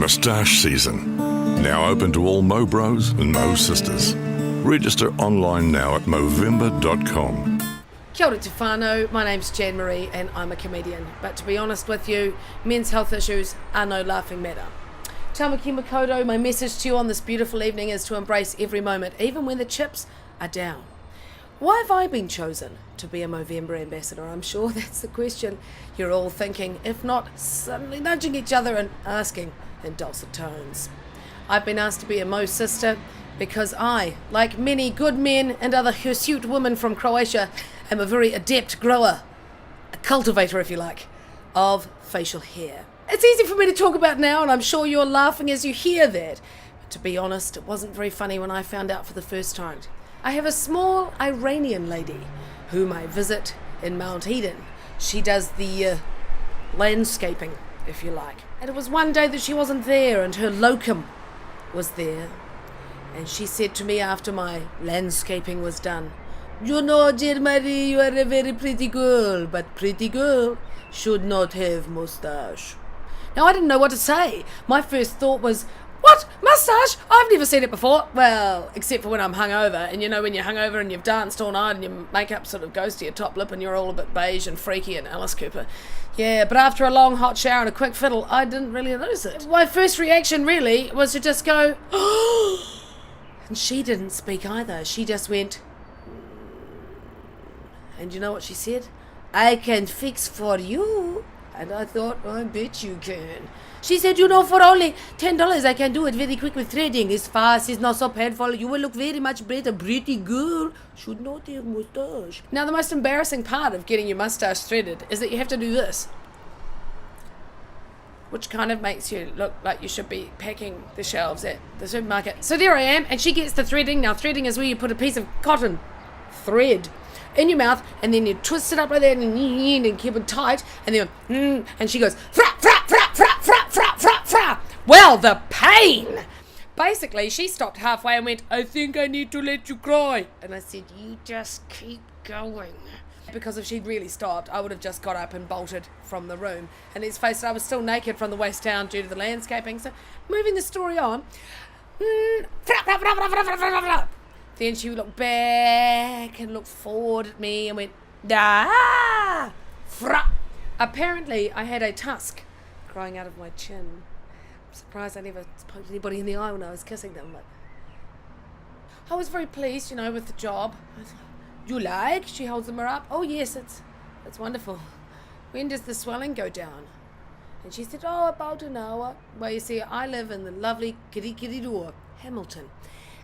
Moustache season. Now open to all Mo Bros and Mo Sisters. Register online now at Movember.com. Kia ora te whānau, my name's Jan Maree and I'm a comedian. But to be honest with you, men's health issues are no laughing matter. Tamaki Makoto, my message to you on this beautiful evening is to embrace every moment, even when the chips are down. Why have I been chosen to be a Movember ambassador? I'm sure that's the question you're all thinking, if not suddenly nudging each other and asking in dulcet tones. I've been asked to be a Mo sister because I, like many good men and other hirsute women from Croatia, am a very adept grower, a cultivator if you like, of facial hair. It's easy for me to talk about now and I'm sure you're laughing as you hear that. But to be honest, it wasn't very funny when I found out for the first time. I have a small Iranian lady whom I visit in Mount Eden. She does the landscaping, if you like. And it was one day that she wasn't there and her locum was there. And she said to me after my landscaping was done, "You know, dear Maree, you are a very pretty girl, but pretty girl should not have moustache." Now, I didn't know what to say. My first thought was, what? Moustache? I've never seen it before. Well, except for when I'm hungover. And you know, when you're hungover and you've danced all night and your makeup sort of goes to your top lip and you're all a bit beige and freaky and Alice Cooper. Yeah, but after a long hot shower and a quick fiddle, I didn't really notice it. My first reaction really was to just go, oh! And she didn't speak either. She just went, and you know what she said? "I can fix for you." And I thought, well, I bet you can. She said, "You know, for only $10, I can do it very quick with threading. It's fast, it's not so painful. You will look very much better. Pretty girl should not have moustache." Now, the most embarrassing part of getting your moustache threaded is that you have to do this, which kind of makes you look like you should be packing the shelves at the supermarket. So there I am, and she gets the threading. Now, threading is where you put a piece of cotton thread in your mouth, and then you twist it up like that, and keep it tight, and then, and she goes, fra, fra, fra, fra, fra, fra, fra, fra. Well, the pain! Basically, she stopped halfway and went, "I think I need to let you cry." And I said, "You just keep going." Because if she'd really stopped, I would have just got up and bolted from the room. And let's face it, I was still naked from the waist down due to the landscaping. So, moving the story on, then she looked back and looked forward at me and went, "Ah!" Fra. Apparently, I had a tusk growing out of my chin. I'm surprised I never poked anybody in the eye when I was kissing them. But I was very pleased, you know, with the job. "You like?" She holds the mirror up. "Oh, yes, it's wonderful. When does the swelling go down?" And she said, "Oh, about an hour." Well, you see, I live in the lovely Kirikiriroa, Hamilton.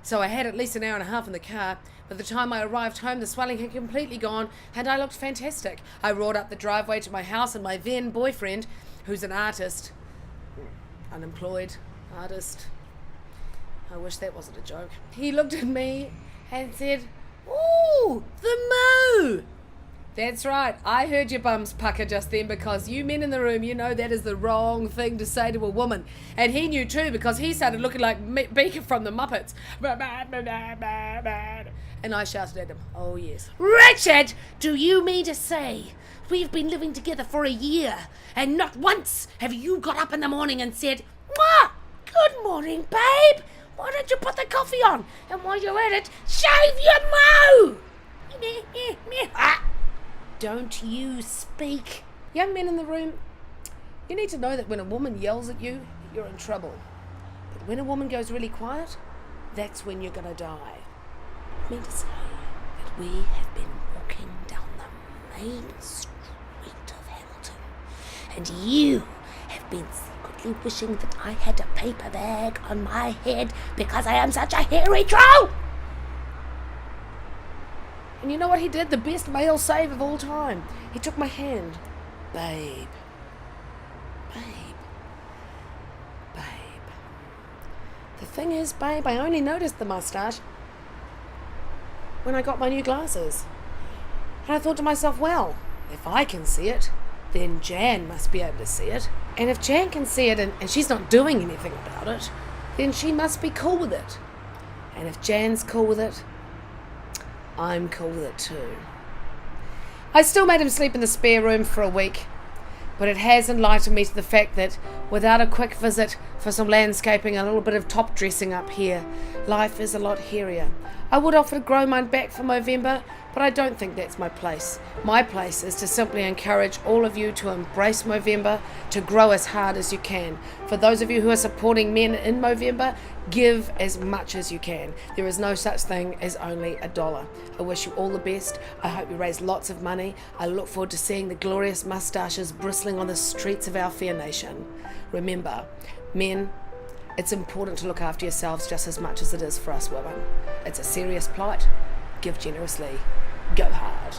So I had at least an hour and a half in the car. By the time I arrived home, the swelling had completely gone, and I looked fantastic. I roared up the driveway to my house, and my then boyfriend, who's an artist, unemployed artist, I wish that wasn't a joke, he looked at me and said, "Ooh, the Mo!" That's right, I heard your bums pucker just then, because you men in the room, you know that is the wrong thing to say to a woman. And he knew too, because he started looking like Beaker from the Muppets. And I shouted at him, "Oh yes." "Richard, do you mean to say we've been living together for a year and not once have you got up in the morning and said, 'Mwah, good morning, babe. Why don't you put the coffee on? And while you're at it, shave your Mo!'" Don't you speak. Young men in the room, you need to know that when a woman yells at you, you're in trouble. But when a woman goes really quiet, that's when you're going to die. I mean to say that we have been walking down the main street of Hamilton, and you have been secretly wishing that I had a paper bag on my head because I am such a hairy troll. And you know what he did? The best male save of all time. He took my hand. "Babe. Babe. Babe." The thing is, babe, I only noticed the moustache when I got my new glasses. And I thought to myself, well, if I can see it, then Jan must be able to see it. And if Jan can see it and she's not doing anything about it, then she must be cool with it. And if Jan's cool with it, I'm cool with it too. I still made him sleep in the spare room for a week. but it has enlightened me to the fact that without a quick visit for some landscaping, a little bit of top dressing up here, life is a lot hairier. I would offer to grow mine back for Movember, but I don't think that's my place. My place is to simply encourage all of you to embrace Movember, to grow as hard as you can. For those of you who are supporting men in Movember, give as much as you can. There is no such thing as only $1. I wish you all the best. I hope you raise lots of money. I look forward to seeing the glorious moustaches bristling on the streets of our fair nation. Remember, men, it's important to look after yourselves just as much as it is for us women. It's a serious plight. Give generously. Go hard.